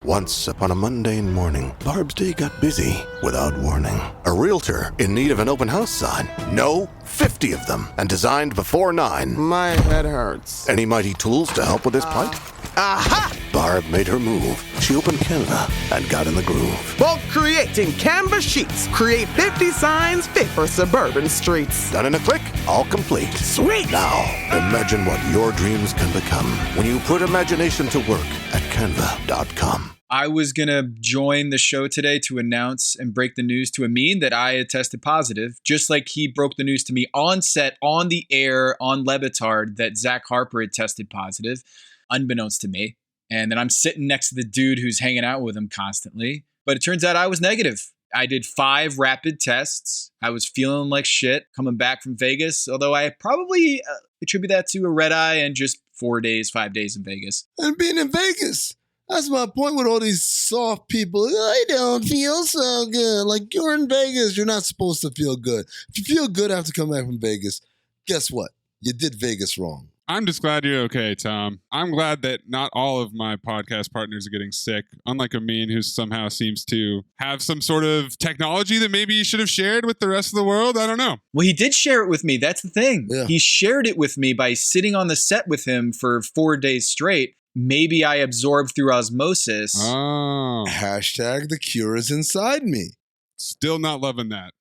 Once upon a mundane morning, Barb's day got busy without warning. A realtor in need of an open house sign. No, 50 of them, and designed before 9. My head hurts. Any mighty tools to help with this plight? Aha! Barb made her move. She opened Canva and got in the groove. Bulk creating Canva sheets. Create 50 signs fit for suburban streets. Done in a click, all complete. Sweet! Now, imagine what your dreams can become when you put imagination to work at canva.com. I was going to join the show today to announce and break the news to Amin that I had tested positive, just like he broke the news to me on set, on the air, on Levitard, that Zach Harper had tested positive, unbeknownst to me. And then I'm sitting next to the dude who's hanging out with him constantly. But it turns out I was negative. I did 5 rapid tests. I was feeling like shit coming back from Vegas, although I probably attribute that to a red eye and just 5 days in Vegas. And being in Vegas. That's my point with all these soft people. I don't feel so good. Like, you're in Vegas. You're not supposed to feel good. If you feel good after coming back from Vegas, guess what? You did Vegas wrong. I'm just glad you're okay, Tom. I'm glad that not all of my podcast partners are getting sick, unlike Amin, who somehow seems to have some sort of technology that maybe he should have shared with the rest of the world. I don't know. Well, he did share it with me. That's the thing. Yeah. He shared it with me by sitting on the set with him for 4 days straight. Maybe I absorbed through osmosis. Oh. Hashtag the cure is inside me. Still not loving that.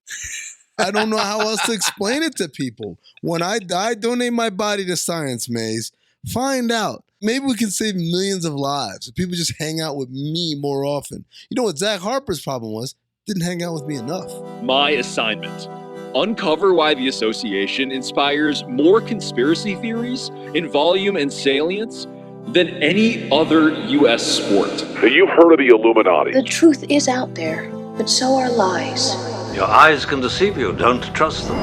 I don't know how else to explain it to people. When I die, donate my body to science, Maze. Find out. Maybe we can save millions of lives if people just hang out with me more often. You know what Zach Harper's problem was? Didn't hang out with me enough. My assignment. Uncover why the association inspires more conspiracy theories in volume and salience than any other U.S. sport. So you've heard of the Illuminati. The truth is out there, but so are lies. Your eyes can deceive you. Don't trust them.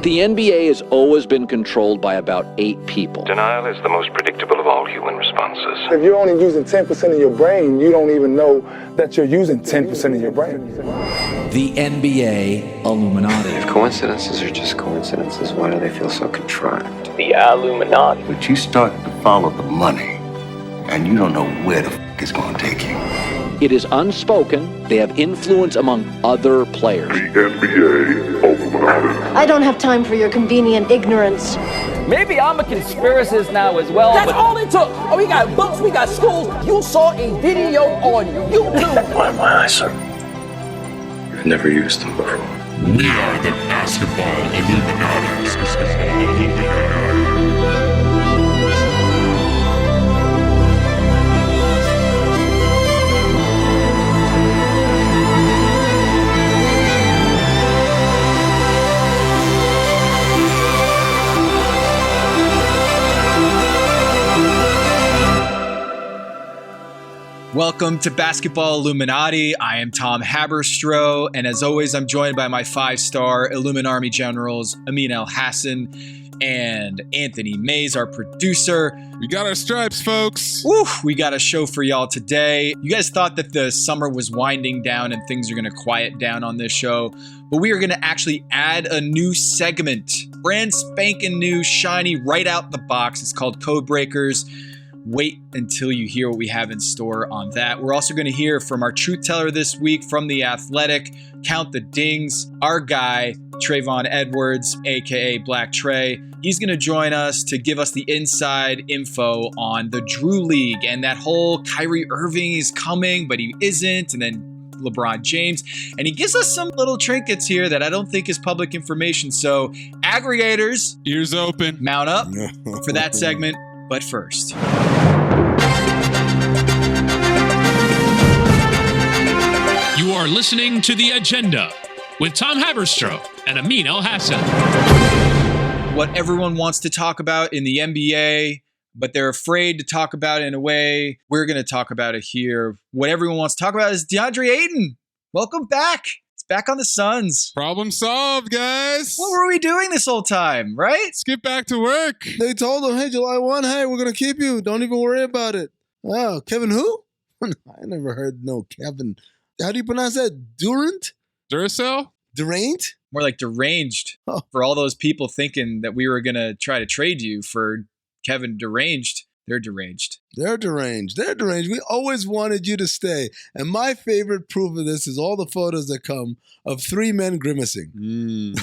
The NBA has always been controlled by about 8 people. Denial is the most predictable of all human responses. If you're only using 10% of your brain, you don't even know that you're using 10% of your brain. The NBA Illuminati. If coincidences are just coincidences, why do they feel so contrived? The Illuminati. But you start to follow the money, and you don't know where the f*** it's going to take you. It is unspoken. They have influence among other players. The NBA Illuminati. I don't have time for your convenient ignorance. Maybe I'm a conspiracist now as well. That's all it took. Oh, we got books, we got schools. You saw a video on YouTube. Why my eyes, sir? You've never used them before. We are the Basketball Illuminati. Welcome to Basketball Illuminati. I am Tom Haberstroh, and as always, I'm joined by my 5-star Illuminarmy generals, Amin El-Hassan and Anthony Mays, our producer. We got our stripes, folks. Woo, we got a show for y'all today. You guys thought that the summer was winding down and things are going to quiet down on this show, but we are going to actually add a new segment. Brand spanking new, shiny, right out the box. It's called Code Breakers. Wait until you hear what we have in store on that. We're also going to hear from our truth teller this week from The Athletic, Count the Dings, our guy, Travonne Edwards, a.k.a. Black Trey. He's going to join us to give us the inside info on the Drew League and that whole Kyrie Irving is coming, but he isn't, and then LeBron James. And he gives us some little trinkets here that I don't think is public information. So aggregators, ears open, mount up for that segment. But first, you are listening to The Agenda with Tom Haberstroh and Amin El-Hassan. What everyone wants to talk about in the NBA, but they're afraid to talk about it in a way, we're going to talk about it here. What everyone wants to talk about is Deandre Ayton. Welcome back. It's back on the Suns. Problem solved, guys. What were we doing this whole time, right? Let's get back to work. They told him, hey, July 1, hey, we're going to keep you. Don't even worry about it. Oh, Kevin who? I never heard no Kevin. How do you pronounce that? Durant? Duracell? Durant? More like deranged. Oh. For all those people thinking that we were going to try to trade you for Kevin Deranged. They're deranged. They're deranged. They're deranged. We always wanted you to stay. And my favorite proof of this is all the photos that come of three men grimacing.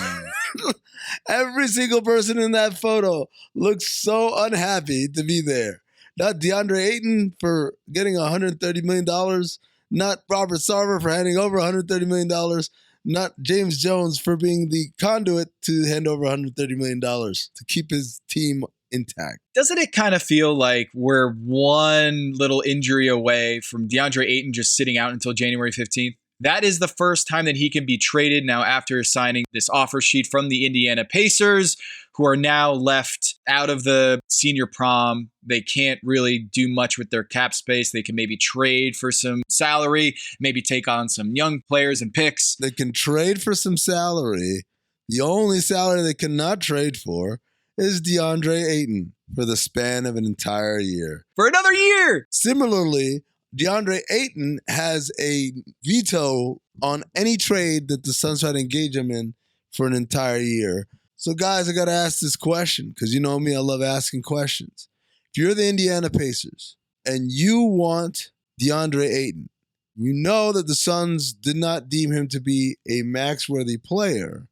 Every single person in that photo looks so unhappy to be there. Not Deandre Ayton for getting $130 million. Not Robert Sarver for handing over $130 million. Not James Jones for being the conduit to hand over $130 million to keep his team intact. Doesn't it kind of feel like we're one little injury away from Deandre Ayton just sitting out until January 15th? That is the first time that he can be traded now after signing this offer sheet from the Indiana Pacers, who are now left out of the senior prom. They can't really do much with their cap space. They can maybe trade for some salary, maybe take on some young players and picks. They can trade for some salary. The only salary they cannot trade for is Deandre Ayton for the span of an entire year. For another year! Similarly, Deandre Ayton has a veto on any trade that the Suns try to engage him in for an entire year. So, guys, I got to ask this question because you know me, I love asking questions. If you're the Indiana Pacers and you want Deandre Ayton, you know that the Suns did not deem him to be a max-worthy player,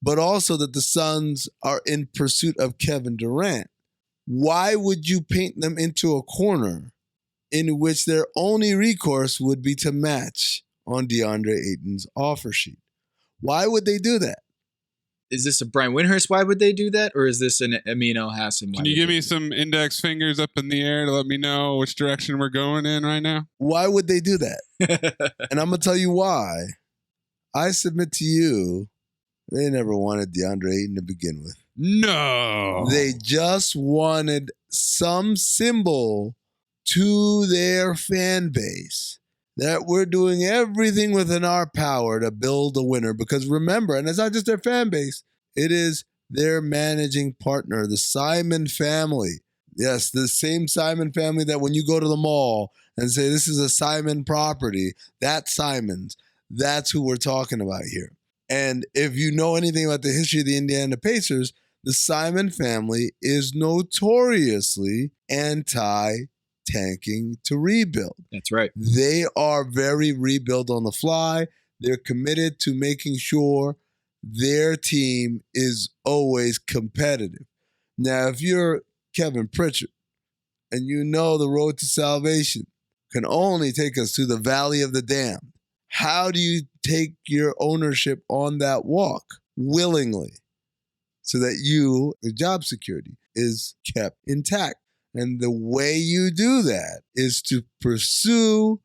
but also that the Suns are in pursuit of Kevin Durant. Why would you paint them into a corner in which their only recourse would be to match on Deandre Ayton's offer sheet? Why would they do that? Is this a Brian Windhorst? Why would they do that? Or is this an Amin El-Hassan? Can you give me some index fingers up in the air to let me know which direction we're going in right now? Why would they do that? And I'm going to tell you why. I submit to you, they never wanted Deandre Ayton to begin with. No. They just wanted some symbol to their fan base that we're doing everything within our power to build a winner. Because remember, and it's not just their fan base, it is their managing partner, the Simon family. Yes, the same Simon family that when you go to the mall and say, this is a Simon property, that's Simon's. That's who we're talking about here. And if you know anything about the history of the Indiana Pacers, the Simon family is notoriously anti-tanking to rebuild. That's right. They are very rebuild on the fly. They're committed to making sure their team is always competitive. Now, if you're Kevin Pritchard and you know the road to salvation can only take us to the valley of the damned, how do you take your ownership on that walk willingly so that the job security is kept intact? And the way you do that is to pursue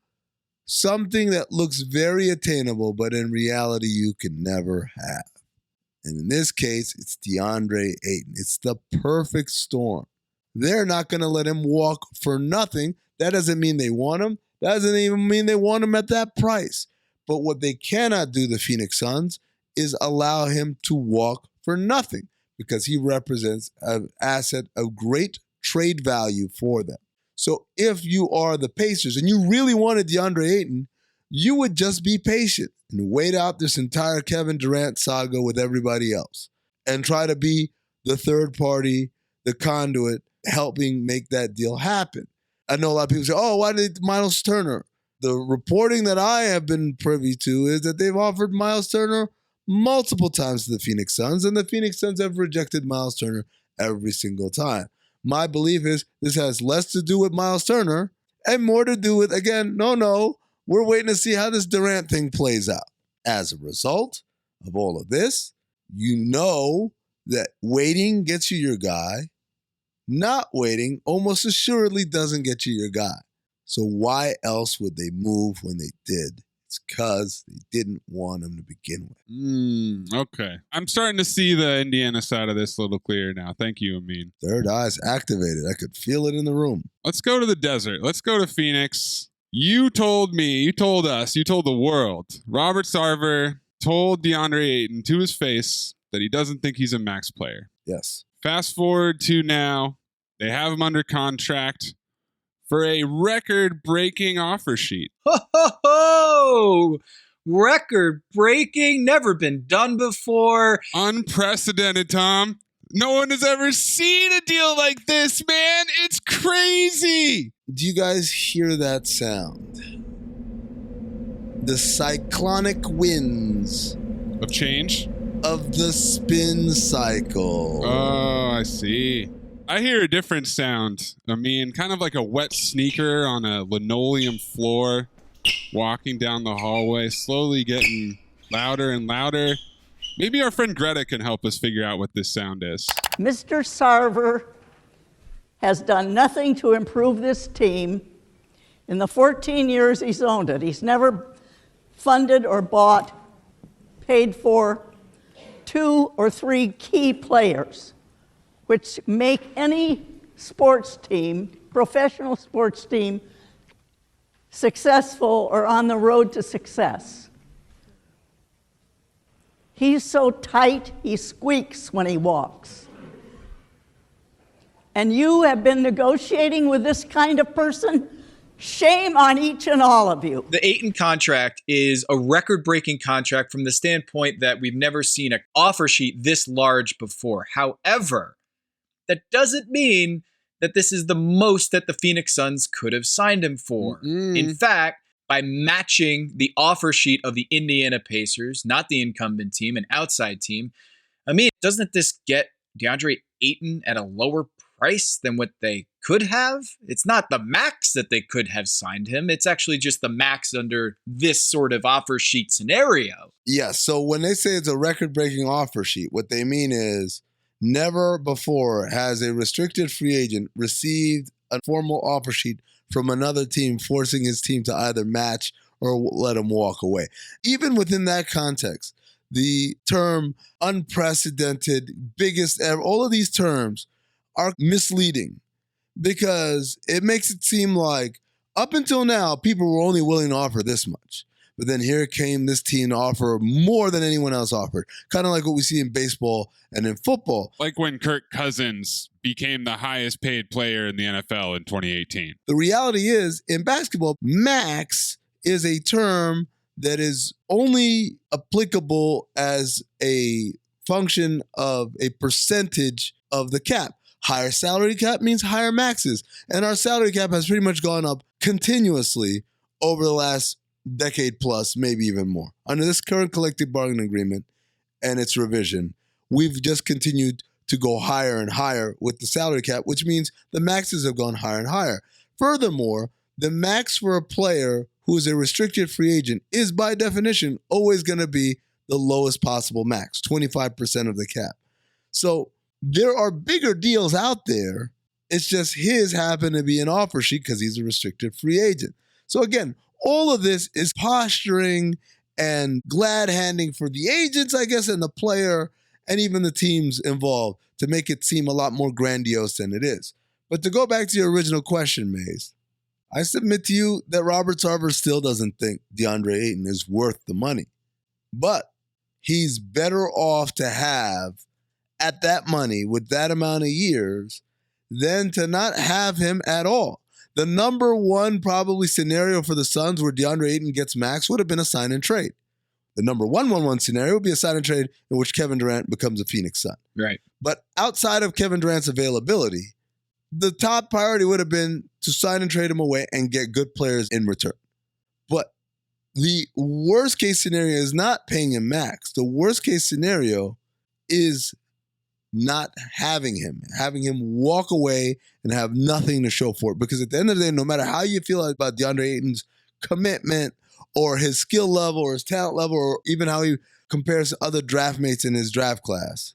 something that looks very attainable, but in reality you can never have. And in this case, it's Deandre Ayton. It's the perfect storm. They're not going to let him walk for nothing. That doesn't mean they want him. That doesn't even mean they want him at that price. But what they cannot do, the Phoenix Suns, is allow him to walk for nothing because he represents an asset of great trade value for them. So if you are the Pacers and you really wanted DeAndre Ayton, you would just be patient and wait out this entire Kevin Durant saga with everybody else and try to be the third party, the conduit, helping make that deal happen. I know a lot of people say, oh, why did Miles Turner? The reporting that I have been privy to is that they've offered Miles Turner multiple times to the Phoenix Suns, and the Phoenix Suns have rejected Miles Turner every single time. My belief is this has less to do with Miles Turner and more to do with, again, we're waiting to see how this Durant thing plays out. As a result of all of this, you know that waiting gets you your guy. Not waiting almost assuredly doesn't get you your guy. So why else would they move when they did? It's because they didn't want him to begin with. Okay. I'm starting to see the Indiana side of this a little clearer now. Thank you, Amin. Third eye's activated. I could feel it in the room. Let's go to the desert. Let's go to Phoenix. You told the world. Robert Sarver told DeAndre Ayton to his face that he doesn't think he's a max player. Yes. Fast forward to now. They have him under contract for a record-breaking offer sheet. Ho, ho, ho! Record-breaking, never been done before. Unprecedented, Tom. No one has ever seen a deal like this, man. It's crazy. Do you guys hear that sound? The cyclonic winds of change? Of the spin cycle. Oh, I see. I hear a different sound. I mean, kind of like a wet sneaker on a linoleum floor, walking down the hallway, slowly getting louder and louder. Maybe our friend Greta can help us figure out what this sound is. Mr. Sarver has done nothing to improve this team in the 14 years he's owned it. He's never funded or bought, paid for 2 or 3 key players, which make any sports team, professional sports team, successful or on the road to success. He's so tight, he squeaks when he walks. And you have been negotiating with this kind of person? Shame on each and all of you. The Ayton contract is a record-breaking contract from the standpoint that we've never seen an offer sheet this large before. However, that doesn't mean that this is the most that the Phoenix Suns could have signed him for. In fact, by matching the offer sheet of the Indiana Pacers, not the incumbent team, an outside team, I mean, doesn't this get DeAndre Ayton at a lower price than what they could have? It's not the max that they could have signed him. It's actually just the max under this sort of offer sheet scenario. Yeah, so when they say it's a record-breaking offer sheet, what they mean is never before has a restricted free agent received a formal offer sheet from another team forcing his team to either match or let him walk away. Even within that context, the term unprecedented, biggest ever, all of these terms are misleading because it makes it seem like up until now, people were only willing to offer this much. But then here came this team to offer more than anyone else offered. Kind of like what we see in baseball and in football. Like when Kirk Cousins became the highest paid player in the NFL in 2018. The reality is, in basketball, max is a term that is only applicable as a function of a percentage of the cap. Higher salary cap means higher maxes. And our salary cap has pretty much gone up continuously over the last decade plus, maybe even more. Under this current collective bargaining agreement and its revision, we've just continued to go higher and higher with the salary cap, which means the maxes have gone higher and higher. Furthermore, the max for a player who is a restricted free agent is by definition always going to be the lowest possible max, 25% of the cap. So there are bigger deals out there. It's just his happened to be an offer sheet because he's a restricted free agent. So again, all of this is posturing and glad-handing for the agents, I guess, and the player and even the teams involved to make it seem a lot more grandiose than it is. But to go back to your original question, Maze, I submit to you that Robert Sarver still doesn't think DeAndre Ayton is worth the money. But he's better off to have at that money with that amount of years than to not have him at all. The number one probably scenario for the Suns where DeAndre Ayton gets max would have been a sign and trade. The number 1-1-1 scenario would be a sign and trade in which Kevin Durant becomes a Phoenix Sun. Right. But outside of Kevin Durant's availability, the top priority would have been to sign and trade him away and get good players in return. But the worst case scenario is not paying him max. The worst case scenario is not having him walk away and have nothing to show for it. Because at the end of the day, no matter how you feel about DeAndre Ayton's commitment or his skill level or his talent level or even how he compares to other draft mates in his draft class,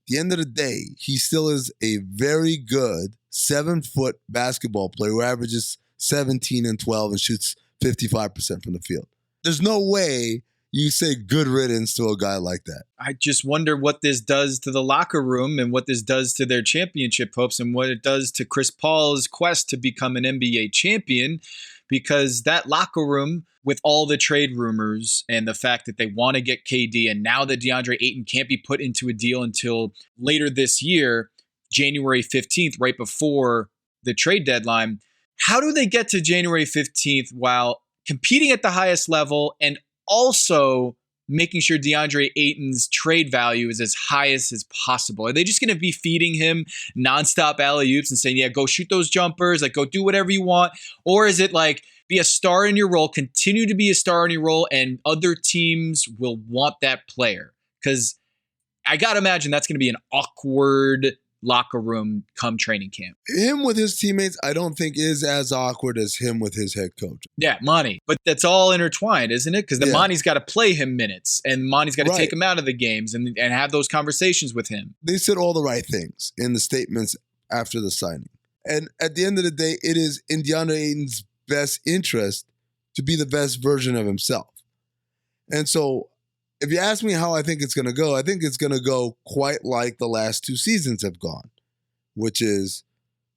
at the end of the day, he still is a very good 7-foot basketball player who averages 17 and 12 and shoots 55% from the field. There's no way you say good riddance to a guy like that. I just wonder what this does to the locker room and what this does to their championship hopes and what it does to Chris Paul's quest to become an NBA champion, because that locker room, with all the trade rumors and the fact that they want to get KD, and now that DeAndre Ayton can't be put into a deal until later this year, January 15th, right before the trade deadline, how do they get to January 15th while competing at the highest level and also making sure DeAndre Ayton's trade value is as high as possible? Are they just going to be feeding him nonstop alley-oops and saying, yeah, go shoot those jumpers, like go do whatever you want? Or is it like, be a star in your role, continue to be a star in your role, and other teams will want that player? Because I got to imagine that's going to be an awkward locker room come training camp. Him with his teammates, I don't think is as awkward as him with his head coach. Yeah, Monty. But that's all intertwined, isn't it? Because the Monty's got to play him minutes, and Monty's got to take him out of the games and have those conversations with him. They said all the right things in the statements after the signing. And at the end of the day, it is in DeAndre Ayton's best interest to be the best version of himself. And so if you ask me how I think it's going to go, I think it's going to go quite like the last 2 seasons have gone, which is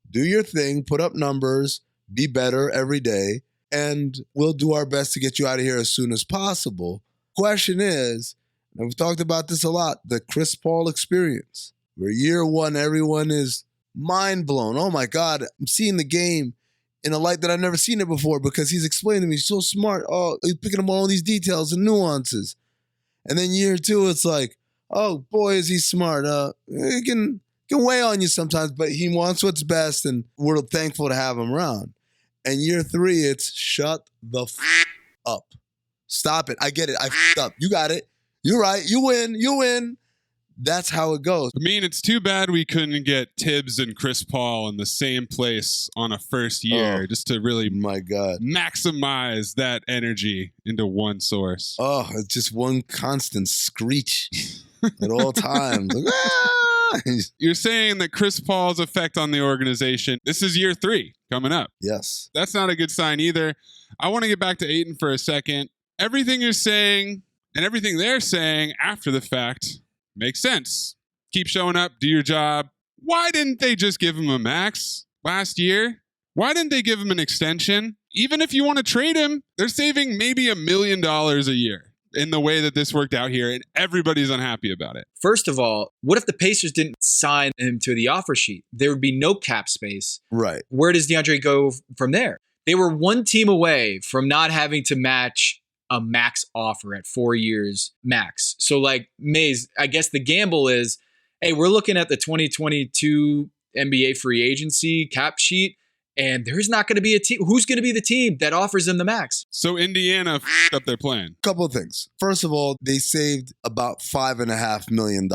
do your thing, put up numbers, be better every day, and we'll do our best to get you out of here as soon as possible. Question is, and we've talked about this a lot, the Chris Paul experience, where year one, everyone is mind blown. Oh my God, I'm seeing the game in a light that I've never seen it before because he's explaining to me, he's so smart. Oh, he's picking up all these details and nuances. And then year 2, it's like, oh boy, is he smart. He can weigh on you sometimes, but he wants what's best, and we're thankful to have him around. And year 3, it's shut the up. Stop it. I get it. I f***ed up. You got it. You're right. You win. That's how it goes. I mean, it's too bad we couldn't get Tibbs and Chris Paul in the same place on a first year just to really maximize that energy into one source. Oh, it's just one constant screech at all times. Like, ah! You're saying that Chris Paul's effect on the organization, this is year 3 coming up. Yes. That's not a good sign either. I want to get back to Ayton for a second. Everything you're saying and everything they're saying after the fact makes sense. Keep showing up, do your job. Why didn't they just give him a max last year? Why didn't they give him an extension? Even if you want to trade him, they're saving maybe $1 million a year in the way that this worked out here, and everybody's unhappy about it. First of all, what if the Pacers didn't sign him to the offer sheet? There would be no cap space. Right. Where does DeAndre go from there? They were one team away from not having to match a max offer at 4 years max. So like Mays, I guess the gamble is, hey, we're looking at the 2022 NBA free agency cap sheet, and there's not going to be a team. Who's going to be the team that offers them the max? So Indiana f***ed up their plan. Couple of things. First of all, they saved about $5.5 million.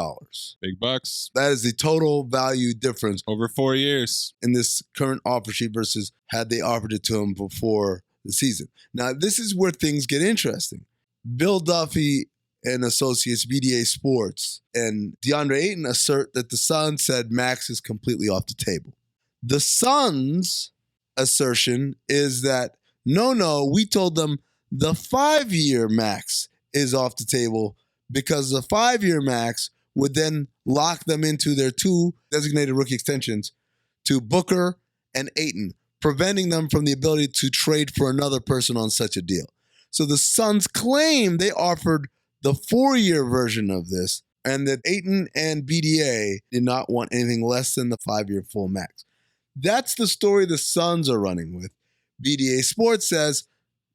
Big bucks. That is the total value difference over 4 years in this current offer sheet versus had they offered it to him before the season. Now, this is where things get interesting. Bill Duffy and Associates, BDA Sports, and DeAndre Ayton assert that the Suns said max is completely off the table. The Suns' assertion is that, no, we told them the 5-year max is off the table because the 5-year max would then lock them into their 2 designated rookie extensions to Booker and Ayton, preventing them from the ability to trade for another person on such a deal. So the Suns claim they offered the 4-year version of this and that Ayton and BDA did not want anything less than the 5-year full max. That's the story the Suns are running with. BDA Sports says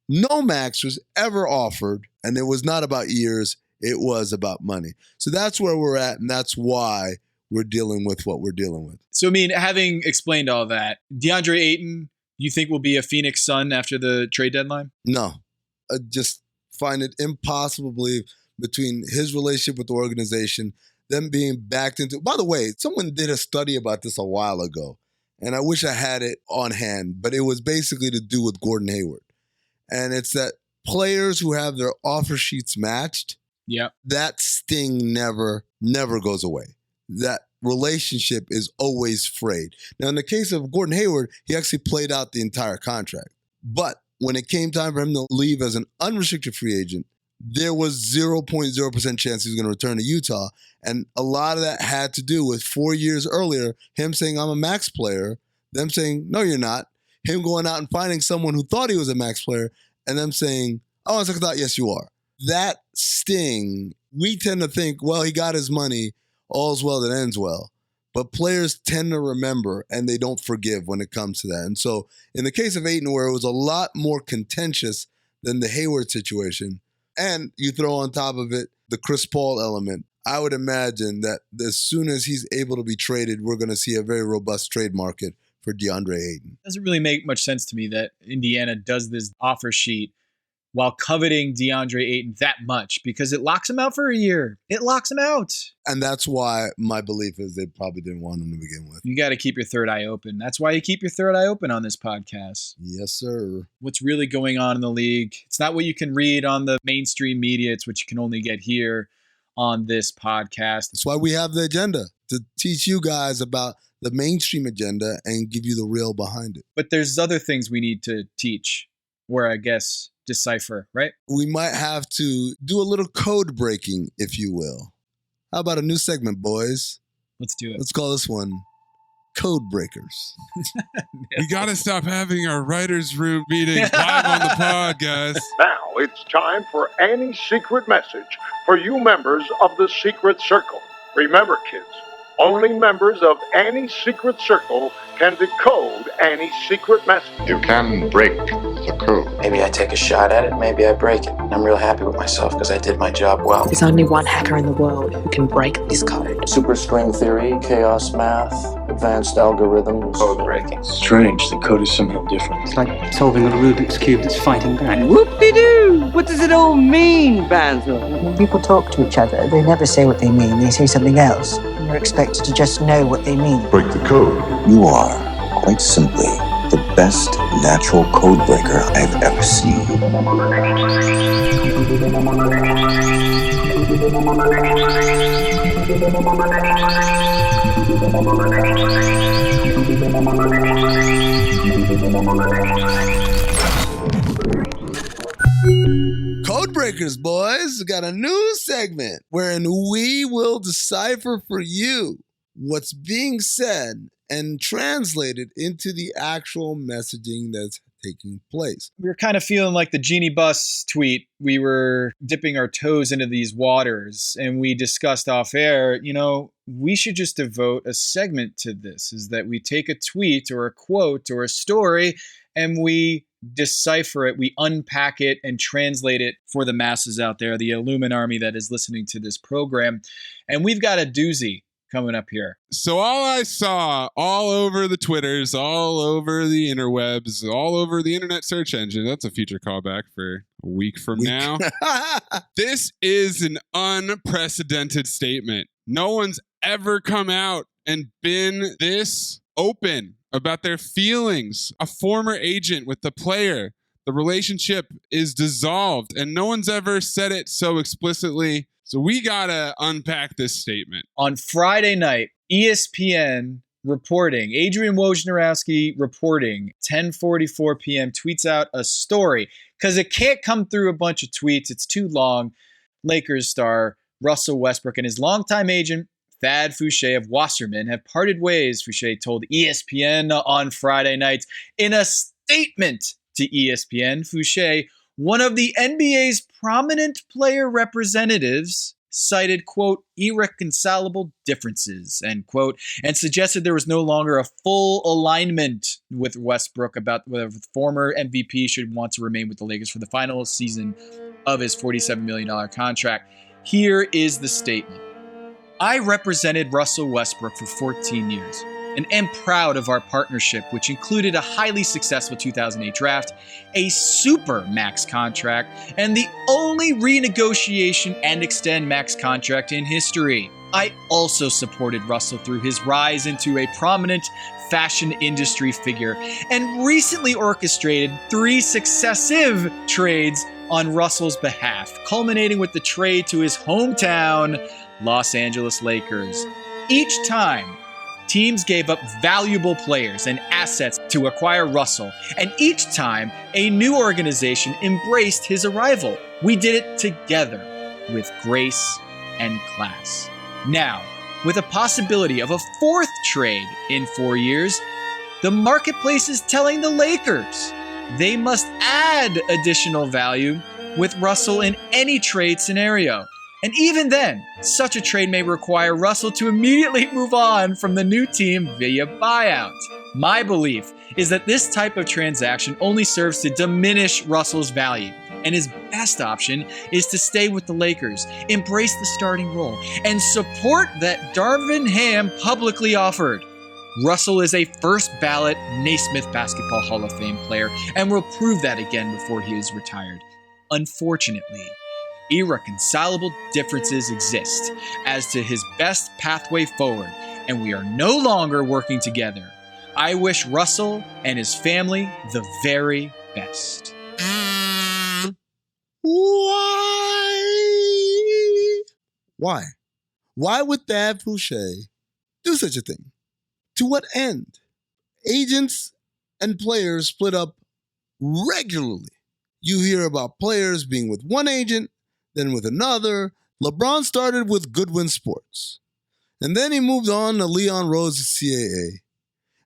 no max was ever offered, and it was not about years, it was about money. So that's where we're at, and that's why we're dealing with what we're dealing with. So, I mean, having explained all that, DeAndre Ayton, you think will be a Phoenix Sun after the trade deadline? No. I just find it impossible to believe between his relationship with the organization, them being backed into... By the way, someone did a study about this a while ago, and I wish I had it on hand, but it was basically to do with Gordon Hayward. And it's that players who have their offer sheets matched, that sting never goes away. That relationship is always frayed. Now, in the case of Gordon Hayward, he actually played out the entire contract. But when it came time for him to leave as an unrestricted free agent, there was 0.0% chance he was going to return to Utah. And a lot of that had to do with 4 years earlier, him saying, I'm a max player, them saying, no, you're not. Him going out and finding someone who thought he was a max player, and them saying, oh, on second thought, yes, you are. That sting, we tend to think, well, he got his money, all's well that ends well. But players tend to remember and they don't forgive when it comes to that. And so in the case of Ayton, where it was a lot more contentious than the Hayward situation, And you throw on top of it the Chris Paul element. I would imagine that as soon as he's able to be traded, we're going to see a very robust trade market for Deandre Ayton. Doesn't really make much sense to me that Indiana does this offer sheet while coveting Deandre Ayton that much, because it locks him out for a year. It locks him out. And that's why my belief is they probably didn't want him to begin with. You got to keep your third eye open. That's why you keep your third eye open on this podcast. Yes, sir. What's really going on in the league? It's not what you can read on the mainstream media. It's what you can only get here on this podcast. That's why we have the agenda, to teach you guys about the mainstream agenda and give you the real behind it. But there's other things we need to teach, or I guess decipher, right? We might have to do a little code breaking, if you will. How about a new segment, boys? Let's do it. Let's call this one Code Breakers. We got to stop having our writers' room meetings live on the pod, guys. Now it's time for Annie's secret message for you members of the Secret Circle. Remember, kids, only members of Annie's Secret Circle can decode Annie's secret message. You can break the code. Maybe I take a shot at it, maybe I break it. I'm real happy with myself because I did my job well. There's only one hacker in the world who can break this code. Superstring theory, chaos math, advanced algorithms, code breaking. Strange, the code is somehow different. It's like solving a Rubik's Cube that's fighting back. Whoop-de-doo! What does it all mean, Basil? When people talk to each other, they never say what they mean, they say something else. And you're expected to just know what they mean. Break the code. You are, quite simply, the best natural code breaker I've ever seen. Code Breakers, boys. We got a new segment wherein we will decipher for you what's being said and translated into the actual messaging that's taking place. We were kind of feeling like the Genie Bus tweet. We were dipping our toes into these waters, and we discussed off air, we should just devote a segment to this, is that we take a tweet or a quote or a story and we decipher it, we unpack it and translate it for the masses out there, the Illuminati that is listening to this program. And we've got a doozy coming up here. So all I saw all over the Twitters, all over the interwebs, all over the internet search engine, that's a future callback for a week from now. This is an unprecedented statement. No one's ever come out and been this open about their feelings. A former agent with the player, the relationship is dissolved, and no one's ever said it so explicitly. So we gotta unpack this statement. On Friday night, ESPN reporting, Adrian Wojnarowski reporting, 10:44 p.m., tweets out a story, because it can't come through a bunch of tweets. It's too long. Lakers star Russell Westbrook and his longtime agent, Thad Fouché of Wasserman, have parted ways, Fouché told ESPN on Friday night. In a statement to ESPN, Fouché, one of the NBA's prominent player representatives, cited, quote, irreconcilable differences, end quote, and suggested there was no longer a full alignment with Westbrook about whether the former MVP should want to remain with the Lakers for the final season of his $47 million contract. Here is the statement. I represented Russell Westbrook for 14 years and am proud of our partnership, which included a highly successful 2008 draft, a super max contract, and the only renegotiation and extend max contract in history. I also supported Russell through his rise into a prominent fashion industry figure and recently orchestrated 3 successive trades on Russell's behalf, culminating with the trade to his hometown, Los Angeles Lakers. Each time, teams gave up valuable players and assets to acquire Russell, and each time, a new organization embraced his arrival. We did it together with grace and class. Now, with a possibility of a 4th trade in 4 years, the marketplace is telling the Lakers they must add additional value with Russell in any trade scenario. And even then, such a trade may require Russell to immediately move on from the new team via buyout. My belief is that this type of transaction only serves to diminish Russell's value and his best option is to stay with the Lakers, embrace the starting role, and support that Darvin Ham publicly offered. Russell is a first-ballot Naismith Basketball Hall of Fame player and will prove that again before he is retired. Unfortunately, irreconcilable differences exist as to his best pathway forward, and we are no longer working together. I wish Russell and his family the very best. Why? Why would Thad Fouché do such a thing? To what end? Agents and players split up regularly. You hear about players being with one agent, then with another. LeBron started with Goodwin Sports. And then he moved on to Leon Rose at CAA.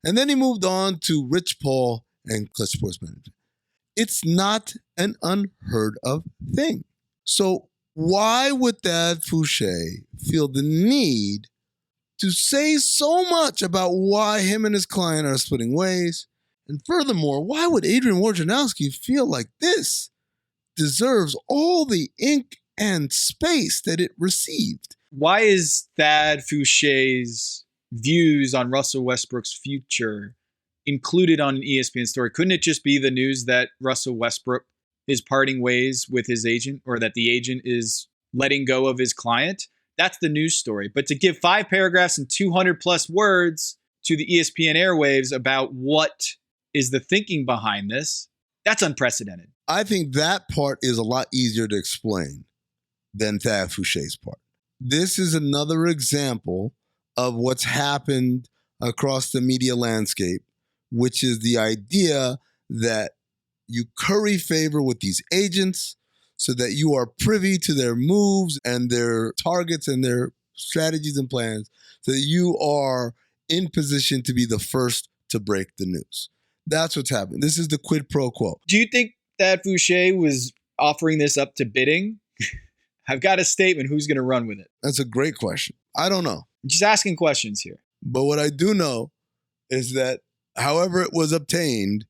And then he moved on to Rich Paul and Clutch Sports Management. It's not an unheard of thing. So why would Thad Fouché feel the need to say so much about why him and his client are splitting ways? And furthermore, why would Adrian Wojnarowski feel like this deserves all the ink and space that it received? Why is Thad Fouché's views on Russell Westbrook's future included on an ESPN story? Couldn't it just be the news that Russell Westbrook is parting ways with his agent, or that the agent is letting go of his client? That's the news story. But to give 5 paragraphs and 200 plus words to the ESPN airwaves about what is the thinking behind this, that's unprecedented. I think that part is a lot easier to explain than Thad Fouché's part. This is another example of what's happened across the media landscape, which is the idea that you curry favor with these agents so that you are privy to their moves and their targets and their strategies and plans, so that you are in position to be the first to break the news. That's what's happening. This is the quid pro quo. Do you think Thad Fouché was offering this up to bidding? I've got a statement. Who's going to run with it? That's a great question. I don't know. I'm just asking questions here. But what I do know is that however it was obtained,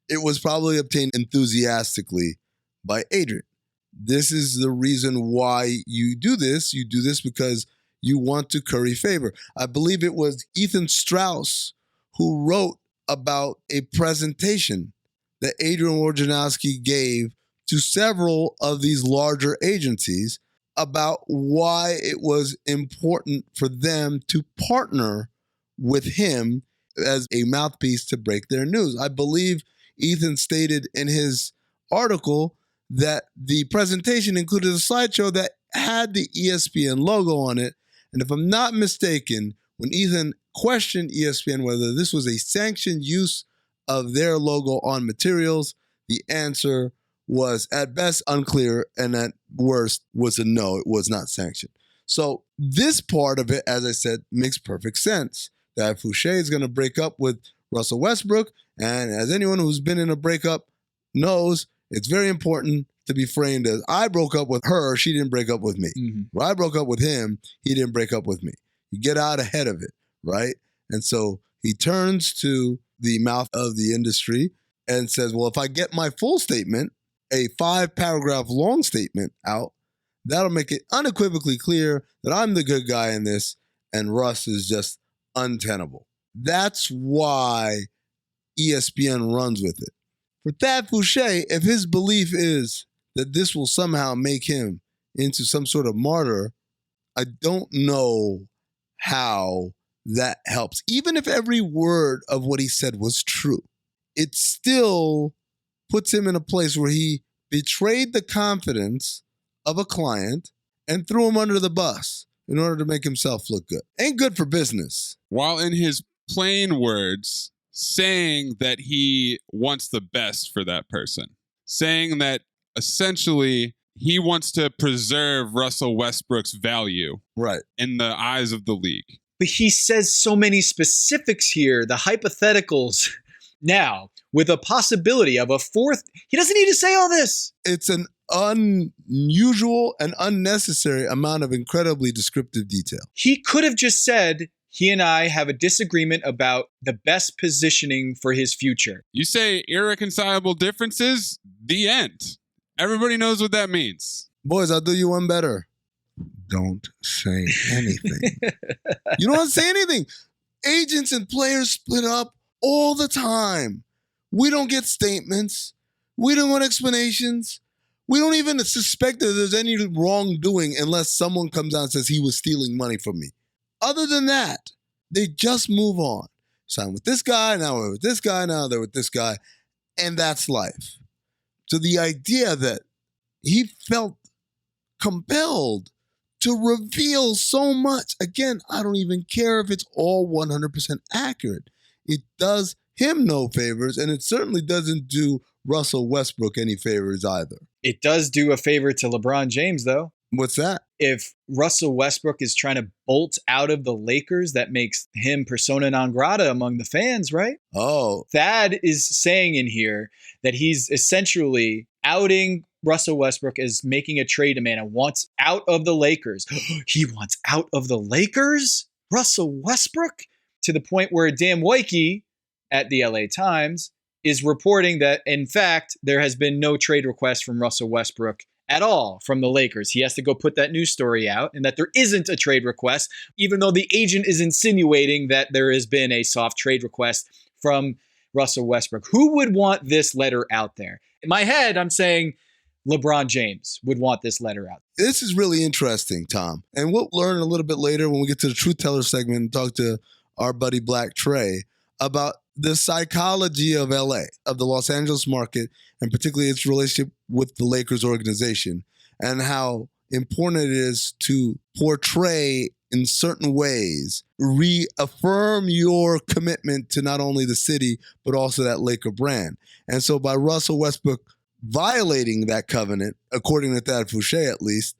it was probably obtained enthusiastically by Adrian. This is the reason why you do this. You do this because you want to curry favor. I believe it was Ethan Strauss who wrote about a presentation that Adrian Wojnarowski gave to several of these larger agencies about why it was important for them to partner with him as a mouthpiece to break their news. I believe Ethan stated in his article that the presentation included a slideshow that had the ESPN logo on it. And if I'm not mistaken, when Ethan questioned ESPN whether this was a sanctioned use of their logo on materials, the answer was at best unclear and at worst was a no, it was not sanctioned. So this part of it, as I said, makes perfect sense. That Fouché is going to break up with Russell Westbrook, and as anyone who's been in a breakup knows, it's very important to be framed as I broke up with her, she didn't break up with me. Mm-hmm. Well, I broke up with him, he didn't break up with me. You get out ahead of it, right? And so he turns to the mouth of the industry and says, well, if I get my full statement, a 5-paragraph long statement out, that'll make it unequivocally clear that I'm the good guy in this and Russ is just untenable. That's why ESPN runs with it. For Thad Fouché, if his belief is that this will somehow make him into some sort of martyr, I don't know how that helps. Even if every word of what he said was true, it still puts him in a place where he betrayed the confidence of a client and threw him under the bus in order to make himself look good. Ain't good for business. While in his plain words, saying that he wants the best for that person, saying that essentially he wants to preserve Russell Westbrook's value in the eyes of the league. But he says so many specifics here, the hypotheticals. Now, with a possibility of a fourth, he doesn't need to say all this. It's an unusual and unnecessary amount of incredibly descriptive detail. He could have just said, he and I have a disagreement about the best positioning for his future. You say irreconcilable differences, the end. Everybody knows what that means. Boys, I'll do you one better. Don't say anything. You don't have to say anything. Agents and players split up all the time. We don't get statements. We don't want explanations. We don't even suspect that there's any wrongdoing unless someone comes out and says he was stealing money from me. Other than that, they just move on. Sign with this guy, now we're with this guy, now they're with this guy. And that's life. So the idea that he felt compelled to reveal so much, again, I don't even care if it's all 100% accurate. It does him no favors, and it certainly doesn't do Russell Westbrook any favors either. It does do a favor to LeBron James, though. What's that? If Russell Westbrook is trying to bolt out of the Lakers, that makes him persona non grata among the fans, right? Oh. Thad is saying in here that he's essentially outing Russell Westbrook as making a trade demand and wants out of the Lakers. He wants out of the Lakers? Russell Westbrook? To the point where Dan Woike at the LA Times is reporting that, in fact, there has been no trade request from Russell Westbrook at all from the Lakers. He has to go put that news story out, and that there isn't a trade request, even though the agent is insinuating that there has been a soft trade request from Russell Westbrook. Who would want this letter out there? In my head, I'm saying LeBron James would want this letter out. This is really interesting, Tom. And we'll learn a little bit later when we get to the Truth Teller segment and talk to our buddy Black Trey about the psychology of LA, of the Los Angeles market, and particularly its relationship with the Lakers organization, and how important it is to portray in certain ways, reaffirm your commitment to not only the city, but also that Laker brand. And so by Russell Westbrook violating that covenant, according to Thad Fouché at least,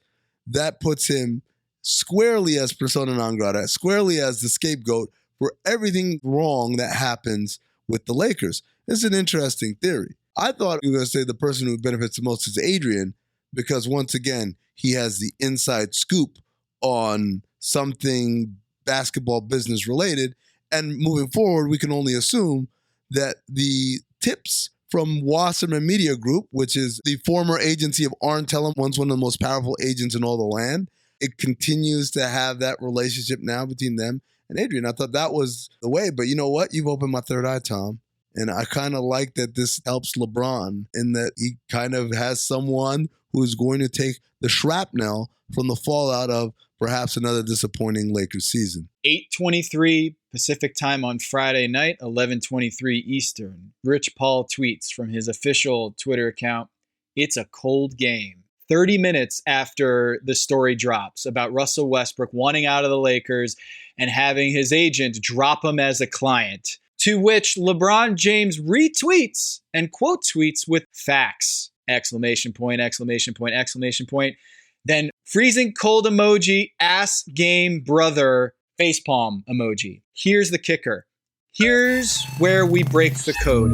that puts him squarely as persona non grata, squarely as the scapegoat for everything wrong that happens with the Lakers. It's an interesting theory. I thought you were going to say the person who benefits the most is Adrian, because once again, he has the inside scoop on something basketball business related. And moving forward, we can only assume that the tips from Wasserman Media Group, which is the former agency of Arn Tellem, once one of the most powerful agents in all the land, it continues to have that relationship now between them and Adrian. I thought that was the way, but you know what? You've opened my third eye, Tom. And I kind of like that this helps LeBron in that he kind of has someone who is going to take the shrapnel from the fallout of perhaps another disappointing Lakers season. 8:23 Pacific time on Friday night, 11:23 Eastern. Rich Paul tweets from his official Twitter account, "It's a cold game." 30 minutes after the story drops about Russell Westbrook wanting out of the Lakers and having his agent drop him as a client, to which LeBron James retweets and quote tweets with facts, exclamation point, exclamation point, exclamation point. Then freezing cold emoji, ass game brother, facepalm emoji. Here's the kicker. Here's where we break the code.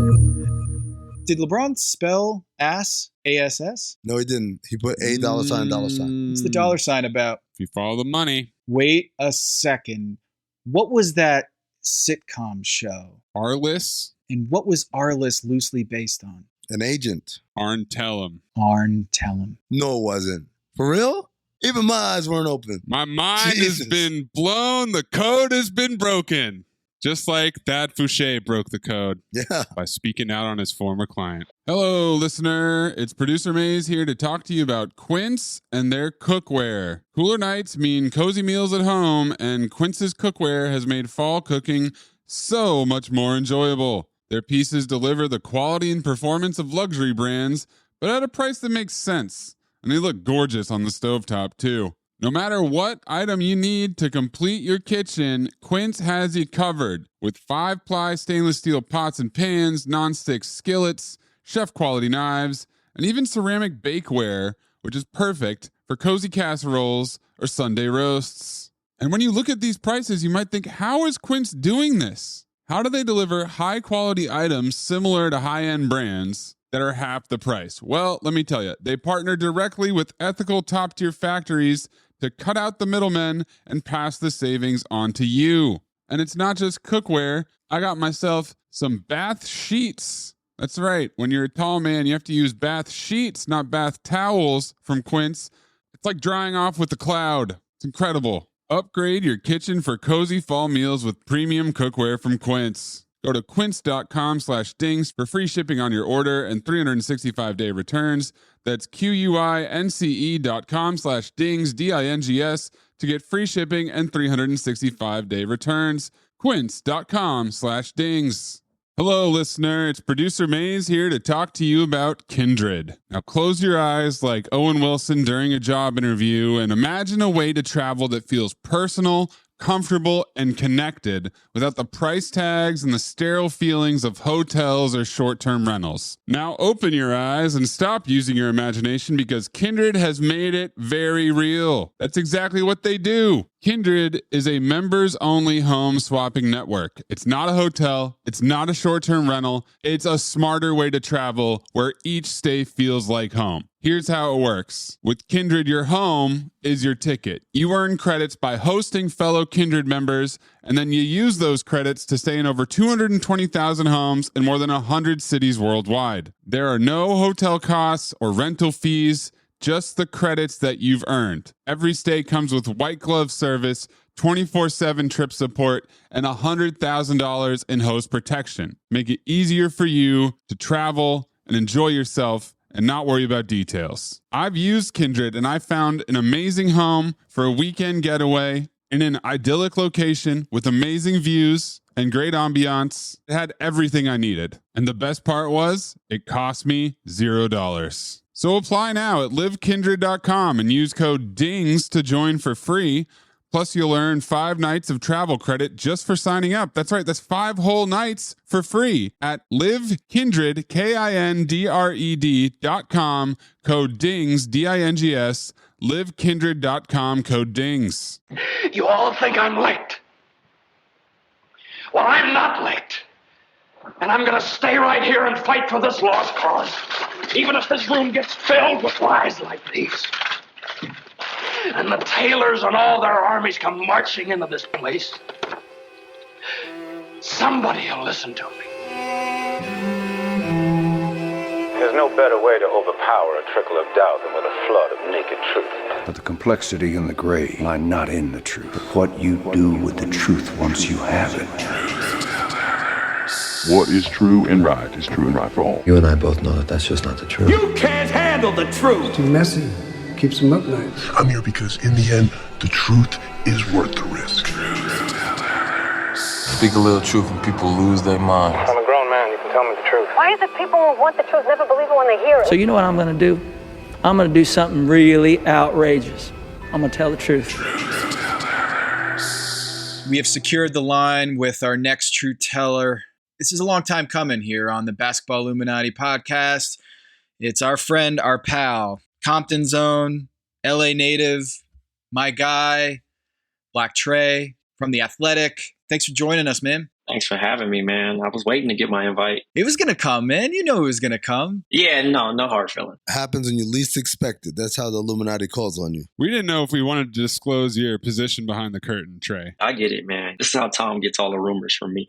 Did LeBron spell ass, A-S-S? No, he didn't. He put $, $. What's the dollar sign about? If you follow the money. Wait a second. What was that sitcom show? Arliss. And what was Arliss loosely based on? An agent. Arn Tellem. Arn Tellem. No, it wasn't. For real? Even my eyes weren't open. My mind has been blown. The code has been broken. Just like Thad Fouché broke the code by speaking out on his former client. Hello, listener. It's Producer Maze here to talk to you about Quince and their cookware. Cooler nights mean cozy meals at home, and Quince's cookware has made fall cooking so much more enjoyable. Their pieces deliver the quality and performance of luxury brands, but at a price that makes sense. And they look gorgeous on the stovetop, too. No matter what item you need to complete your kitchen, Quince has you covered with 5-ply stainless steel pots and pans, nonstick skillets, chef-quality knives, and even ceramic bakeware, which is perfect for cozy casseroles or Sunday roasts. And when you look at these prices, you might think, how is Quince doing this? How do they deliver high-quality items similar to high-end brands that are half the price? Well, let me tell you, they partner directly with ethical top-tier factories to cut out the middlemen and pass the savings on to you. And it's not just cookware. I got myself some bath sheets. That's right. When you're a tall man, you have to use bath sheets, not bath towels from Quince. It's like drying off with a cloud. It's incredible. Upgrade your kitchen for cozy fall meals with premium cookware from Quince. Go to quince.com/dings for free shipping on your order and 365-day returns. That's QUINCE.com/dings, DINGS, to get free shipping and 365-day returns. Quince.com/dings. Hello, listener. It's producer Maze here to talk to you about Kindred. Now, close your eyes like Owen Wilson during a job interview and imagine a way to travel that feels personal, comfortable, and connected without the price tags and the sterile feelings of hotels or short-term rentals. Now open your eyes and stop using your imagination because Kindred has made it very real. That's exactly what they do. Kindred is a members-only home swapping network. It's not a hotel. It's not a short-term rental. It's a smarter way to travel where each stay feels like home. Here's how it works. With Kindred, your home is your ticket. You earn credits by hosting fellow Kindred members, and then you use those credits to stay in over 220,000 homes in more than 100 cities worldwide. There are no hotel costs or rental fees, just the credits that you've earned. Every stay comes with white glove service, 24/7 trip support, and $100,000 in host protection. Make it easier for you to travel and enjoy yourself and not worry about details. I've used Kindred and I found an amazing home for a weekend getaway in an idyllic location with amazing views and great ambiance. It had everything I needed. And the best part was, it cost me $0. So apply now at livekindred.com and use code DINGS to join for free. Plus, you'll earn 5 nights of travel credit just for signing up. That's right, that's 5 whole nights for free at livekindred, KINDRED.com, code DINGS, DINGS, livekindred.com, code DINGS. You all think I'm late. Well, I'm not late. And I'm going to stay right here and fight for this lost cause, even if this room gets filled with lies like these. And the Taylors and all their armies come marching into this place. Somebody will listen to me. There's no better way to overpower a trickle of doubt than with a flood of naked truth. But the complexity and the gray lie not in the truth, but what you do with the truth once you have it. What is true and right is true and right for all. You and I both know that that's just not the truth. You can't handle the truth. Too messy. Keeps them up nights. I'm here because in the end, the truth is worth the risk. Speak a little truth and people lose their minds. I'm a grown man, you can tell me the truth. Why is it people who want the truth never believe it when they hear it? So you know what I'm going to do? I'm going to do something really outrageous. I'm going to tell the truth. We have secured the line with our next truth teller. This is a long time coming here on the Basketball Illuminati podcast. It's our friend, our pal, Compton's own, LA native, my guy, Black Trey from The Athletic. Thanks for joining us, man. Thanks for having me, man. I was waiting to get my invite. It was going to come, man. You know it was going to come. Yeah, no hard feeling. Happens when you least expect it. That's how the Illuminati calls on you. We didn't know if we wanted to disclose your position behind the curtain, Trey. I get it, man. This is how Tom gets all the rumors from me.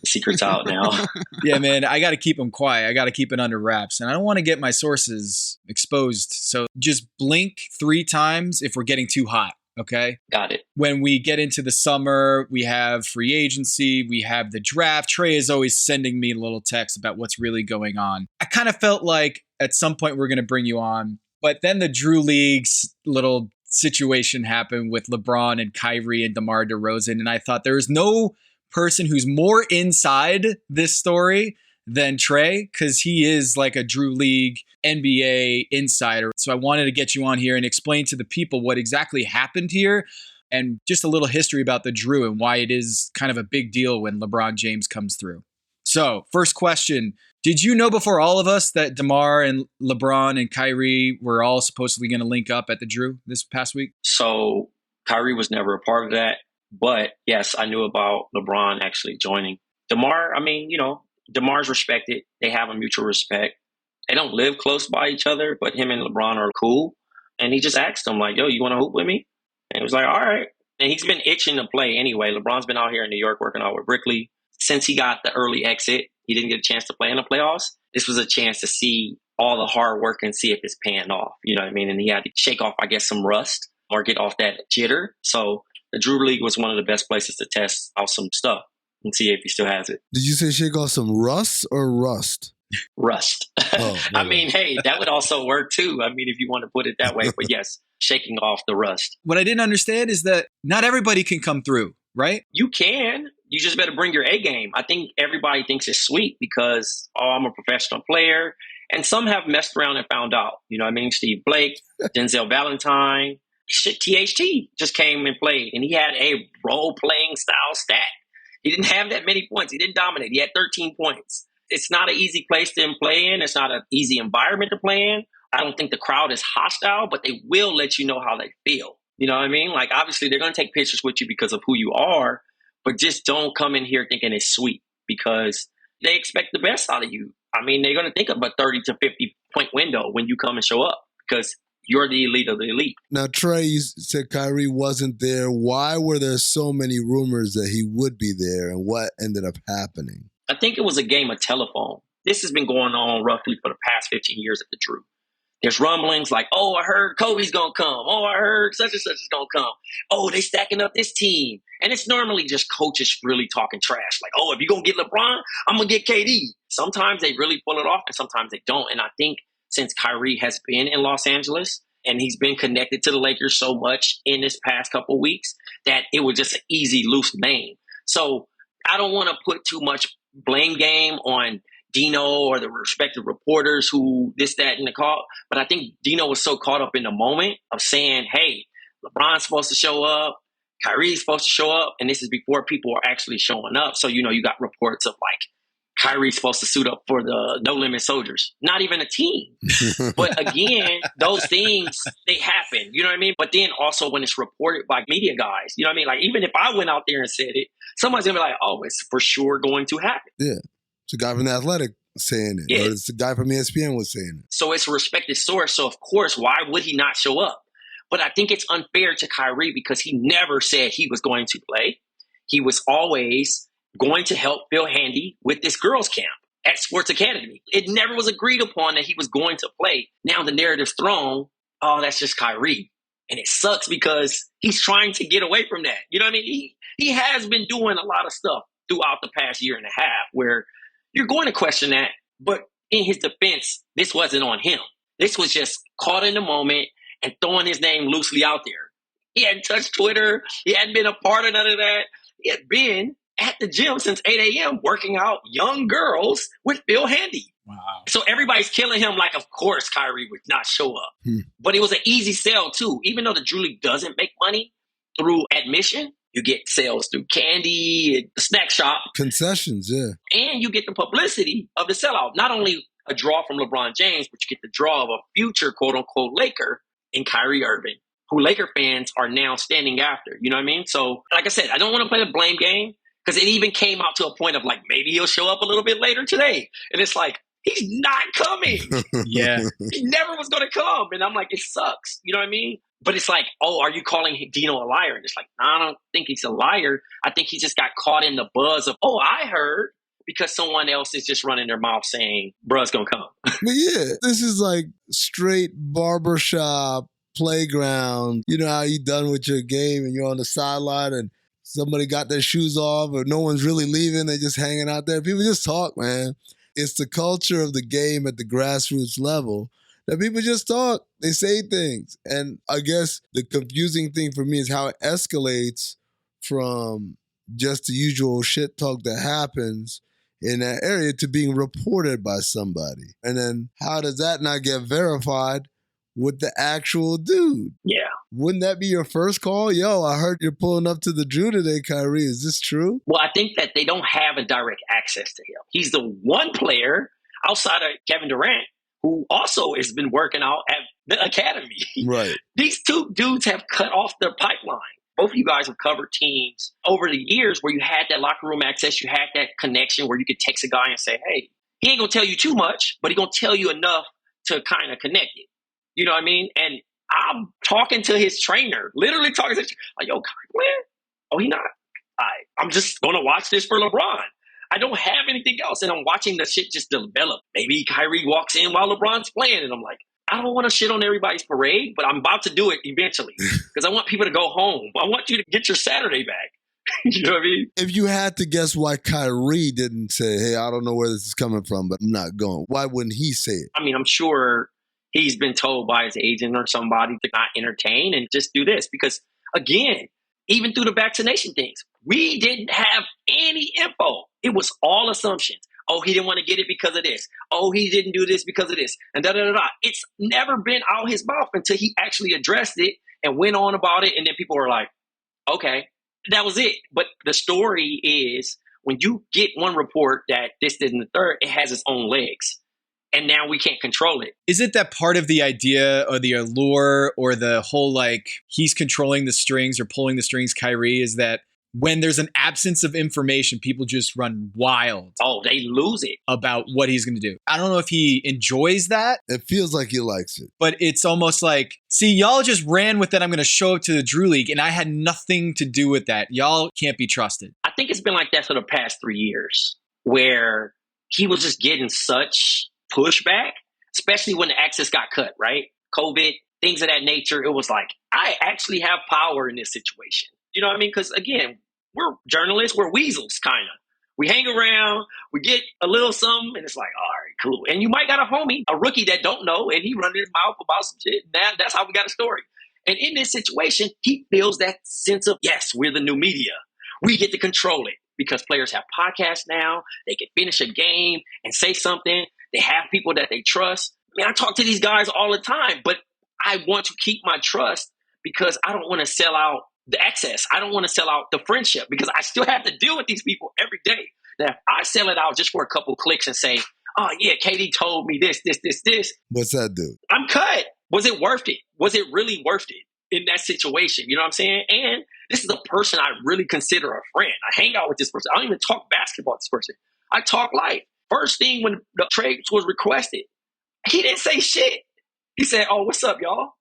Secret's out now. Yeah, man, I got to keep them quiet. I got to keep it under wraps. And I don't want to get my sources exposed. So just blink 3 times if we're getting too hot. Okay. Got it. When we get into the summer, we have free agency, we have the draft. Trey is always sending me little texts about what's really going on. I kind of felt like at some point we're going to bring you on, but then the Drew League's little situation happened with LeBron and Kyrie and DeMar DeRozan. And I thought there is no person who's more inside this story than Trey, because he is like a Drew League NBA insider. So I wanted to get you on here and explain to the people what exactly happened here and just a little history about the Drew and why it is kind of a big deal when LeBron James comes through. So first question, did you know before all of us that DeMar and LeBron and Kyrie were all supposedly going to link up at the Drew this past week? So Kyrie was never a part of that. But yes, I knew about LeBron actually joining. DeMar, I mean, you know, DeMar's respected. They have a mutual respect. They don't live close by each other, but him and LeBron are cool. And he just asked him, like, yo, you want to hoop with me? And he was like, all right. And he's been itching to play anyway. LeBron's been out here in New York working out with Brickley since he got the early exit. He didn't get a chance to play in the playoffs. This was a chance to see all the hard work and see if it's paying off. You know what I mean? And he had to shake off, I guess, some rust or get off that jitter. So the Drew League was one of the best places to test out some stuff and see if he still has it. Did you say shake off some rust or rust? Rust. Oh, I mean, hey, that would also work too. I mean, if you want to put it that way. But yes, shaking off the rust. What I didn't understand is that not everybody can come through, right? You can. You just better bring your A game. I think everybody thinks it's sweet because, I'm a professional player. And some have messed around and found out. You know what I mean? Steve Blake, Denzel Valentine. Shit, THT just came and played. And he had a role-playing style stat. He didn't have that many points. He didn't dominate. He had 13 points. It's not an easy place to play in. It's not an easy environment to play in. I don't think the crowd is hostile, but they will let you know how they feel. You know what I mean? Like, obviously, they're going to take pictures with you because of who you are, but just don't come in here thinking it's sweet because they expect the best out of you. I mean, they're going to think of a 30 to 50 point window when you come and show up because you're the elite of the elite. Now, Trey, you said Kyrie wasn't there. Why were there so many rumors that he would be there, and what ended up happening? I think it was a game of telephone. This has been going on roughly for the past 15 years at the Drew. There's rumblings like, I heard Kobe's going to come. I heard such and such is going to come. They stacking up this team. And it's normally just coaches really talking trash. Like, if you're going to get LeBron, I'm going to get KD. Sometimes they really pull it off and sometimes they don't. And I think since Kyrie has been in Los Angeles and he's been connected to the Lakers so much in this past couple weeks that it was just an easy, loose name. So I don't want to put too much blame game on Dino or the respective reporters who this, that, and the call. But I think Dino was so caught up in the moment of saying, hey, LeBron's supposed to show up, Kyrie's supposed to show up, and this is before people are actually showing up. So, you got reports of like Kyrie's supposed to suit up for the No Limit Soldiers. Not even a team. But again, those things, they happen. You know what I mean? But then also when it's reported by media guys, you know what I mean? Like even if I went out there and said it, somebody's going to be like, it's for sure going to happen. Yeah. It's a guy from The Athletic saying it. Yeah. Or it's the guy from ESPN was saying it. So it's a respected source. So of course, why would he not show up? But I think it's unfair to Kyrie because he never said he was going to play. He was always going to help Phil Handy with this girls' camp at Sports Academy. It never was agreed upon that he was going to play. Now the narrative's thrown, that's just Kyrie. And it sucks because he's trying to get away from that. You know what I mean? He has been doing a lot of stuff throughout the past year and a half where you're going to question that. But in his defense, this wasn't on him. This was just caught in the moment and throwing his name loosely out there. He hadn't touched Twitter. He hadn't been a part of none of that. He had been at the gym since 8 a.m. working out young girls with Phil Handy. Wow. So everybody's killing him like, of course, Kyrie would not show up. But it was an easy sell, too. Even though the Drew League doesn't make money through admission, you get sales through candy, the snack shop. Concessions, yeah. And you get the publicity of the sellout. Not only a draw from LeBron James, but you get the draw of a future quote-unquote Laker in Kyrie Irving, who Laker fans are now standing after. You know what I mean? So, like I said, I don't want to play the blame game because it even came out to a point of like, maybe he'll show up a little bit later today. And it's like, he's not coming. Yeah. He never was going to come. And I'm like, it sucks. You know what I mean? But it's like, are you calling Dino a liar? And it's like, no, I don't think he's a liar. I think he just got caught in the buzz of, I heard, because someone else is just running their mouth saying, bruh's going to come. But yeah, this is like straight barbershop playground. You know how you done with your game and you're on the sideline and somebody got their shoes off or no one's really leaving. They're just hanging out there. People just talk, man. It's the culture of the game at the grassroots level that people just talk. They say things. And I guess the confusing thing for me is how it escalates from just the usual shit talk that happens in that area to being reported by somebody. And then how does that not get verified with the actual dude? Yeah. Wouldn't that be your first call? Yo, I heard you're pulling up to the Drew today, Kyrie. Is this true? Well, I think that they don't have a direct access to him. He's the one player outside of Kevin Durant who also has been working out at the academy. Right. These two dudes have cut off their pipeline. Both of you guys have covered teams over the years where you had that locker room access, you had that connection where you could text a guy and say, hey, he ain't going to tell you too much, but he going to tell you enough to kind of connect it. You know what I mean? And I'm talking to his trainer, literally talking to his trainer, like, yo, Kyrie playing? Oh, he not? I'm just going to watch this for LeBron. I don't have anything else. And I'm watching the shit just develop. Maybe Kyrie walks in while LeBron's playing. And I'm like, I don't want to shit on everybody's parade, but I'm about to do it eventually because I want people to go home. I want you to get your Saturday back. You know what I mean? If you had to guess why Kyrie didn't say, hey, I don't know where this is coming from, but I'm not going, why wouldn't he say it? I mean, I'm sure he's been told by his agent or somebody to not entertain and just do this because, again, even through the vaccination things, we didn't have any info. It was all assumptions. Oh, he didn't want to get it because of this. Oh, he didn't do this because of this. And da-da-da-da. It's never been out his mouth until he actually addressed it and went on about it. And then people were like, okay, that was it. But the story is when you get one report that this, and the third, it has its own legs. And now we can't control it. Is it that part of the idea or the allure or the whole like he's controlling the strings or pulling the strings, Kyrie, is that when there's an absence of information, people just run wild. Oh, they lose it. About what he's going to do. I don't know if he enjoys that. It feels like he likes it. But it's almost like, see, y'all just ran with it. I'm going to show up to the Drew League, and I had nothing to do with that. Y'all can't be trusted. I think it's been like that for the past 3 years, where he was just getting such pushback, especially when the access got cut, right? COVID, things of that nature. It was like, I actually have power in this situation. You know what I mean? Because, again, we're journalists, we're weasels, kind of. We hang around, we get a little something, and it's like, all right, cool. And you might got a homie, a rookie that don't know, and he running his mouth about some shit. Now that's how we got a story. And in this situation, he feels that sense of, yes, we're the new media. We get to control it because players have podcasts now. They can finish a game and say something. They have people that they trust. I mean, I talk to these guys all the time, but I want to keep my trust because I don't want to sell out the access. I don't want to sell out the friendship because I still have to deal with these people every day. Now, if I sell it out just for a couple clicks and say, oh, yeah, Katie told me this. What's that do? I'm cut. Was it worth it? Was it really worth it in that situation? You know what I'm saying? And this is a person I really consider a friend. I hang out with this person. I don't even talk basketball with this person. I talk life. First thing when the trade was requested, he didn't say shit. He said, oh, what's up, y'all?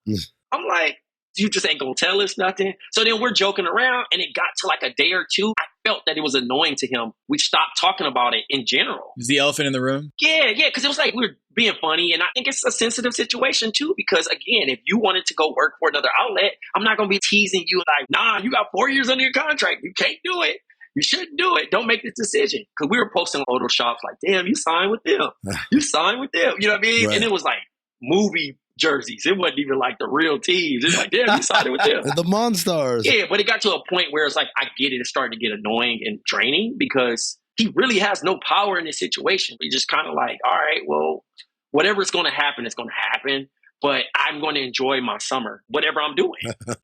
I'm like, you just ain't gonna tell us nothing. So then we're joking around, and it got to like a day or two. I felt that it was annoying to him. We stopped talking about it in general. Was the elephant in the room? Yeah, because it was like we were being funny, and I think it's a sensitive situation too. Because again, if you wanted to go work for another outlet, I'm not gonna be teasing you like, nah, you got 4 years under your contract. You can't do it. You shouldn't do it. Don't make this decision. Because we were posting photo shops like, damn, you signed with them. You signed with them. You know what I mean? Right. And it was like movie jerseys. It wasn't even like the real teams. It's like, damn, you signed it with them. The Monstars. Yeah, but it got to a point where it's like, I get it. It's starting to get annoying and draining because he really has no power in this situation. He's just kind of like, all right, well, whatever's going to happen is going to happen. But I'm going to enjoy my summer, whatever I'm doing.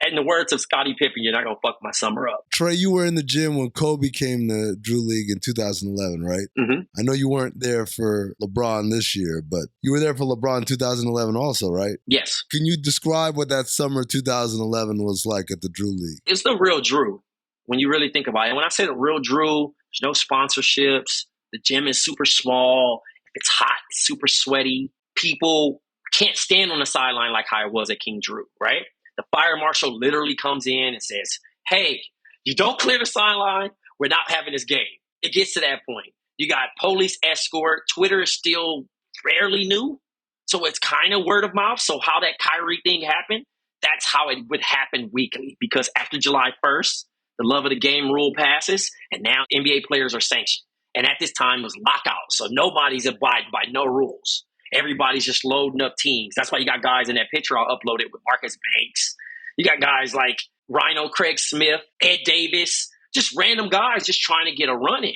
In the words of Scottie Pippen, you're not going to fuck my summer up. Trey, you were in the gym when Kobe came to Drew League in 2011, right? Mm-hmm. I know you weren't there for LeBron this year, but you were there for LeBron in 2011 also, right? Yes. Can you describe what that summer 2011 was like at the Drew League? It's the real Drew when you really think about it. And when I say the real Drew, there's no sponsorships. The gym is super small. If it's hot, it's super sweaty. People can't stand on the sideline like how it was at King Drew, right? The fire marshal literally comes in and says, hey, you don't clear the sideline, we're not having this game. It gets to that point. You got police escort. Twitter is still fairly new, so it's kind of word of mouth. So how that Kyrie thing happened, that's how it would happen weekly. Because after July 1st, the love of the game rule passes, and now NBA players are sanctioned. And at this time, it was lockout, so nobody's abiding by no rules. Everybody's just loading up teams. That's why you got guys in that picture I'll upload it with Marcus Banks. You got guys like Rhino Craig Smith, Ed Davis, just random guys just trying to get a run in.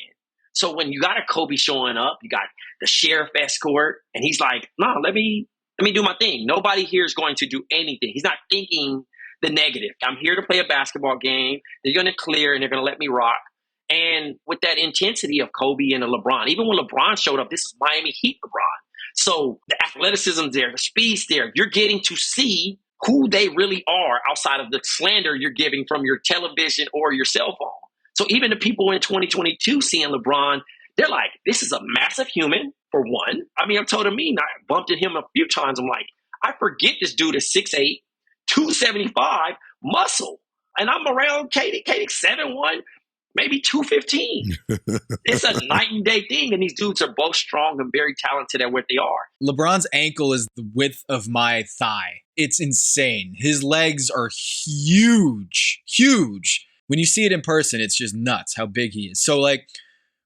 So when you got a Kobe showing up, you got the sheriff escort, and he's like, no, let me do my thing. Nobody here is going to do anything. He's not thinking the negative. I'm here to play a basketball game. They're going to clear, and they're going to let me rock. And with that intensity of Kobe and LeBron, even when LeBron showed up, this is Miami Heat LeBron. So the athleticism there, the speed's there. You're getting to see who they really are outside of the slander you're giving from your television or your cell phone. So even the people in 2022 seeing LeBron, they're like, this is a massive human, for one. I mean, I've told him, I bumped into him a few times. I'm like, I forget this dude is 6'8", 275, muscle. And I'm around Katie 7'1", maybe 215. It's a night and day thing, and these dudes are both strong and very talented at what they are. LeBron's ankle is the width of my thigh. It's insane. His legs are huge, huge. When you see it in person, it's just nuts how big he is. So, like,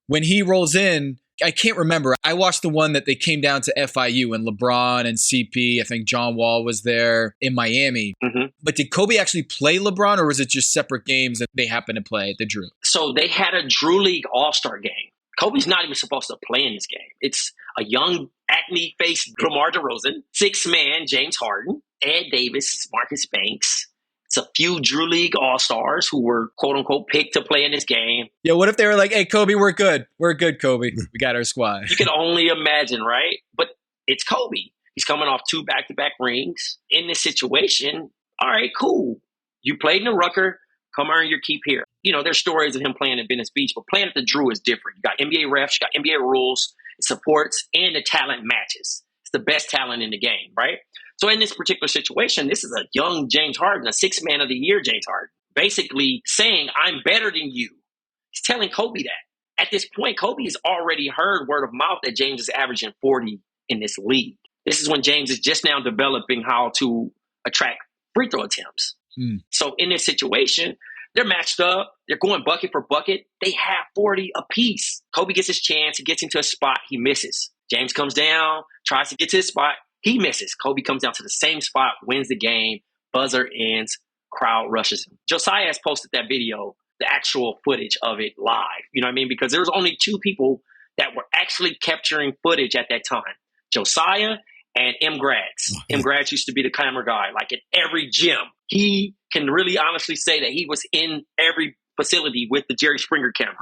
when he rolls in, I can't remember. I watched the one that they came down to FIU and LeBron and CP, I think John Wall was there in Miami. Mm-hmm. But did Kobe actually play LeBron, or was it just separate games that they happened to play at the Drew? So they had a Drew League All-Star game. Kobe's not even supposed to play in this game. It's a young, acne-faced DeMar DeRozan, six-man James Harden, Ed Davis, Marcus Banks. It's a few Drew League All-Stars who were, quote-unquote, picked to play in this game. Yeah, what if they were like, hey, Kobe, we're good. We're good, Kobe. We got our squad. You can only imagine, right? But it's Kobe. He's coming off 2 back-to-back rings. In this situation, all right, cool. You played in the Rucker. Come earn your keep here. You know, there's stories of him playing at Venice Beach, but playing at the Drew is different. You got NBA refs, you got NBA rules, it supports, and the talent matches. It's the best talent in the game, right? So in this particular situation, this is a young James Harden, a 6th man of the year James Harden, basically saying, I'm better than you. He's telling Kobe that. At this point, Kobe has already heard word of mouth that James is averaging 40 in this league. This is when James is just now developing how to attract free throw attempts. So in this situation, they're matched up. They're going bucket for bucket. They have 40 apiece. Kobe gets his chance. He gets into a spot. He misses. James comes down, tries to get to his spot. He misses. Kobe comes down to the same spot, wins the game. Buzzer ends. Crowd rushes him. Josiah has posted that video, the actual footage of it live. You know what I mean? Because there was only 2 people that were actually capturing footage at that time. Josiah and M. Grads. M. Grads used to be the camera guy, like at every gym. He can really honestly say that he was in every facility with the Jerry Springer camera.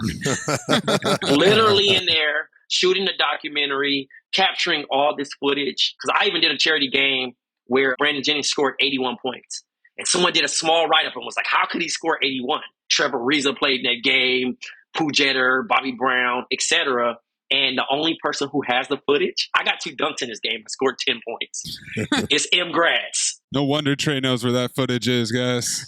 Literally in there, shooting the documentary, capturing all this footage. Because I even did a charity game where Brandon Jennings scored 81 points. And someone did a small write-up and was like, how could he score 81? Trevor Ariza played in that game, Pooh Jeter, Bobby Brown, etc. And the only person who has the footage, I got 2 dunks in this game. I scored 10 points. It's M. Grads. No wonder Trey knows where that footage is, guys.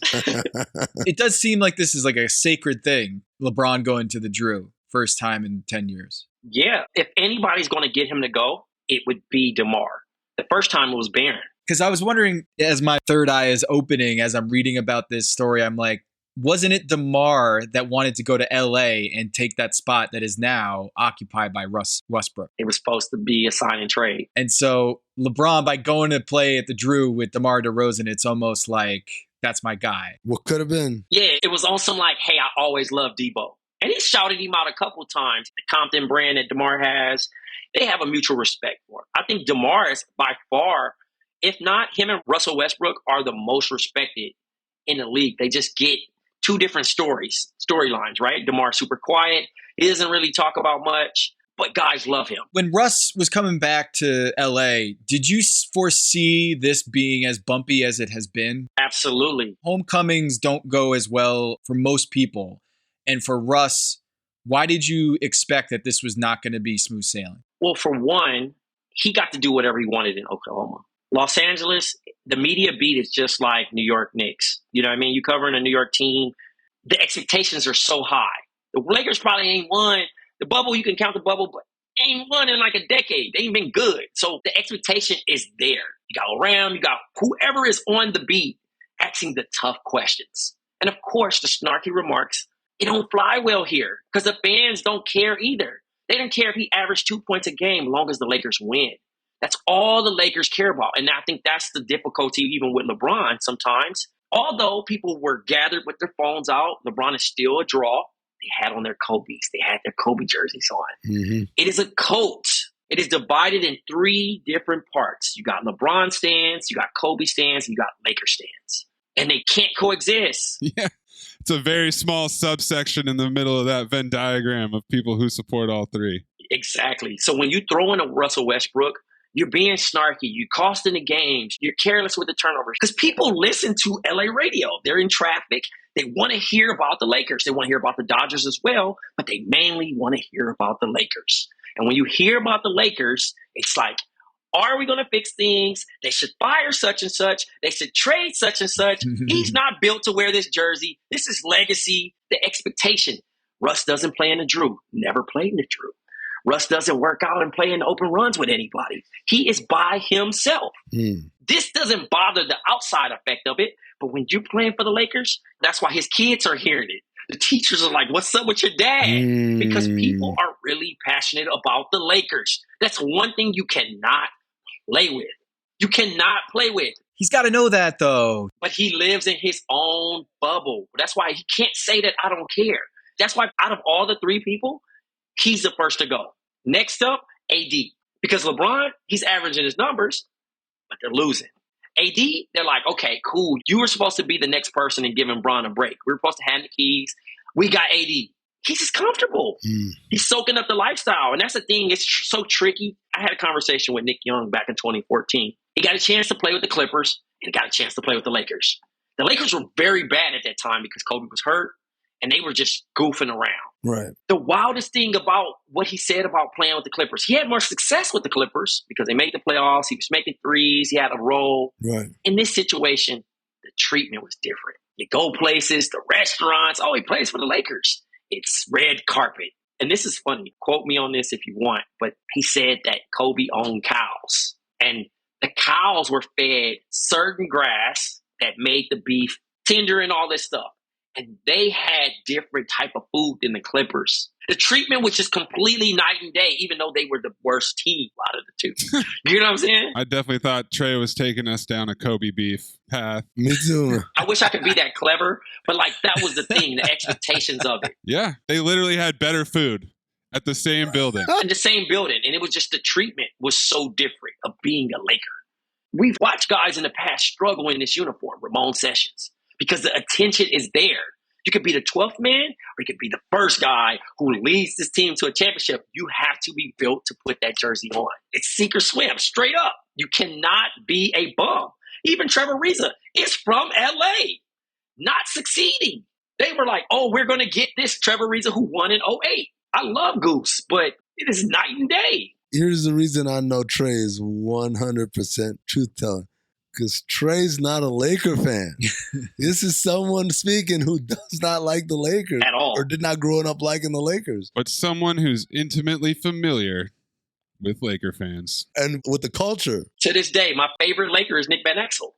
It does seem like this is like a sacred thing. LeBron going to the Drew, first time in 10 years. Yeah. If anybody's going to get him to go, it would be DeMar. The first time it was Barron. Because I was wondering, as my third eye is opening, as I'm reading about this story, I'm like, wasn't it DeMar that wanted to go to LA and take that spot that is now occupied by Russ Westbrook? It was supposed to be a sign and trade. And so LeBron, by going to play at the Drew with DeMar DeRozan, it's almost like, that's my guy. What could have been? Yeah, it was on some like, hey, I always loved Debo. And he shouted him out a couple times. The Compton brand that DeMar has, they have a mutual respect for him. I think DeMar is by far, if not him and Russell Westbrook, are the most respected in the league. They just get 2 different storylines, right? DeMar's super quiet. He doesn't really talk about much, but guys love him. When Russ was coming back to LA, did you foresee this being as bumpy as it has been? Absolutely. Homecomings don't go as well for most people. And for Russ, why did you expect that this was not going to be smooth sailing? Well, for one, he got to do whatever he wanted in Oklahoma. Los Angeles, the media beat is just like New York Knicks. You know what I mean? You covering a New York team, the expectations are so high. The Lakers probably ain't won. The bubble, you can count the bubble, but ain't won in like a decade. They ain't been good. So the expectation is there. You got Ram, you got whoever is on the beat asking the tough questions. And of course, the snarky remarks, it don't fly well here because the fans don't care either. They don't care if he averaged 2 points a game as long as the Lakers win. That's all the Lakers care about. And I think that's the difficulty even with LeBron sometimes. Although people were gathered with their phones out, LeBron is still a draw. They had on their Kobe's. They had their Kobe jerseys on. Mm-hmm. It is a cult. It is divided in 3 different parts. You got LeBron stands, you got Kobe stands, and you got Lakers stands. And they can't coexist. Yeah. It's a very small subsection in the middle of that Venn diagram of people who support all 3. Exactly. So when you throw in a Russell Westbrook, you're being snarky. You're costing the games. You're careless with the turnovers. Because people listen to LA radio. They're in traffic. They want to hear about the Lakers. They want to hear about the Dodgers as well, but they mainly want to hear about the Lakers. And when you hear about the Lakers, it's like, are we going to fix things? They should fire such and such. They should trade such and such. He's not built to wear this jersey. This is legacy, the expectation. Russ doesn't play in the Drew. Never played in the Drew. Russ doesn't work out and play in open runs with anybody. He is by himself. This doesn't bother the outside effect of it, but when you're playing for the Lakers, that's why his kids are hearing it. The teachers are like, what's up with your dad? Because people are really passionate about the Lakers. That's one thing you cannot play with. You cannot play with. He's got to know that, though. But he lives in his own bubble. That's why he can't say that I don't care. That's why out of all the three people, he's the first to go. Next up, AD. Because LeBron, he's averaging his numbers, but they're losing. AD, they're like, okay, cool. You were supposed to be the next person and giving Bron a break. We were supposed to hand the keys. We got AD. He's just comfortable. He's soaking up the lifestyle. And that's the thing. It's so tricky. I had a conversation with Nick Young back in 2014. He got a chance to play with the Clippers and got a chance to play with the Lakers. The Lakers were very bad at that time because Kobe was hurt and they were just goofing around. Right. The wildest thing about what he said about playing with the Clippers, he had more success with the Clippers because they made the playoffs. He was making threes. He had a role. Right. In this situation, the treatment was different. You go places, the restaurants. Oh, he plays for the Lakers. It's red carpet. And this is funny. Quote me on this if you want. But he said that Kobe owned cows. And the cows were fed certain grass that made the beef tender and all this stuff. And they had different type of food than the Clippers. The treatment was just completely night and day, even though they were the worst team out of the two. You know what I'm saying? I definitely thought Trey was taking us down a Kobe beef path. Me too. I wish I could be that clever, but like that was the thing, the expectations of it. Yeah, they literally had better food at the same building. In the same building. And it was just the treatment was so different of being a Laker. We've watched guys in the past struggle in this uniform, Ramon Sessions, because the attention is there. You could be the 12th man or you could be the first guy who leads this team to a championship. You have to be built to put that jersey on. It's sink or swim, straight up. You cannot be a bum. Even Trevor Ariza is from L.A., not succeeding. They were like, oh, we're going to get this Trevor Ariza who won in 2008. I love Goose, but it is night and day. Here's the reason I know Trey is 100% truth teller. Because Trey's not a Laker fan. This is someone speaking who does not like the Lakers. At all. Or did not grow up liking the Lakers. But someone who's intimately familiar with Laker fans. And with the culture. To this day, my favorite Laker is Nick Van Exel.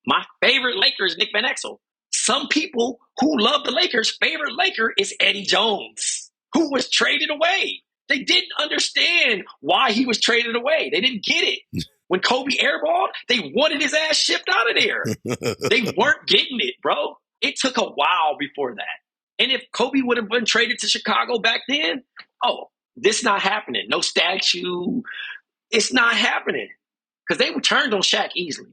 My favorite Laker is Nick Van Exel. Some people who love the Lakers' favorite Laker is Eddie Jones, who was traded away. They didn't understand why he was traded away. They didn't get it. When Kobe airballed, they wanted his ass shipped out of there. They weren't getting it, bro. It took a while before that. And if Kobe would have been traded to Chicago back then, oh, this not happening. No statue. It's not happening. Because they were turned on Shaq easily.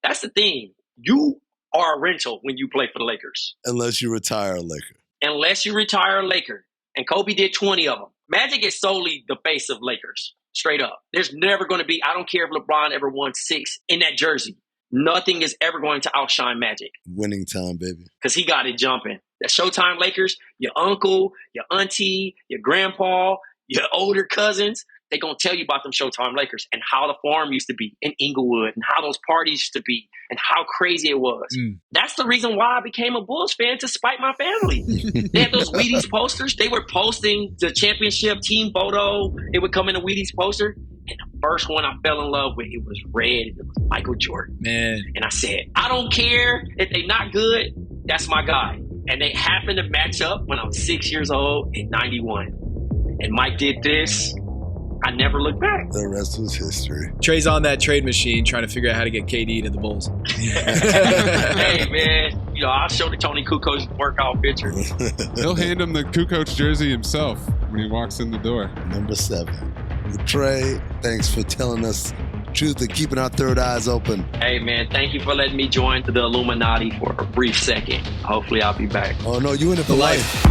That's the thing. You are a rental when you play for the Lakers. Unless you retire a Laker. Unless you retire a Laker. And Kobe did 20 of them. Magic is solely the face of Lakers. Straight up. There's never going to be, I don't care if LeBron ever won 6 in that jersey. Nothing is ever going to outshine Magic. Winning time, baby. Because he got it jumping. The Showtime Lakers, your uncle, your auntie, your grandpa, your older cousins, they're going to tell you about them Showtime Lakers and how the farm used to be in Inglewood and how those parties used to be and how crazy it was. That's the reason why I became a Bulls fan, to spite my family. They had those Wheaties posters. They were posting the championship team photo. It would come in a Wheaties poster. And the first one I fell in love with, it was red. It was Michael Jordan. Man. And I said, I don't care if they're not good. That's my guy. And they happened to match up when I was 6 years old in 91. And Mike did this. I never looked back. The rest was history. Trey's on that trade machine trying to figure out how to get KD to the Bulls. Hey, man. You know, I'll show the Tony Kukoc workout picture. He'll hand him the Kukoc jersey himself when he walks in the door. Number 7. Well, Trey, thanks for telling us the truth and keeping our third eyes open. Hey, man. Thank you for letting me join the Illuminati for a brief second. Hopefully I'll be back. Oh, no. You in it for life.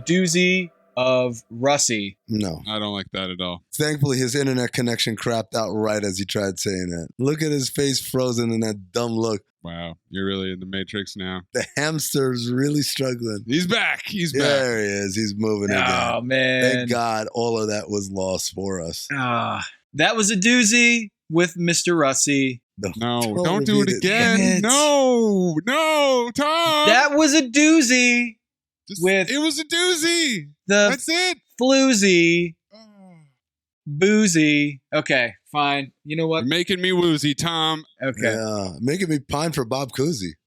doozy of Russie. No. I don't like that at all. Thankfully, his internet connection crapped out right as he tried saying that. Look at his face frozen in that dumb look. Wow, you're really in the Matrix now. The hamster's really struggling. He's back. He's back. There he is. He's moving again. Oh, man. Thank God all of that was lost for us. That was a doozy with Mr. Russie. No, don't do it again. No, Tom. That was a doozy. It was a doozy. That's it. Floozy. Boozy. Okay, fine. You know what? You're making me woozy, Tom. Okay. Yeah, making me pine for Bob Cousy.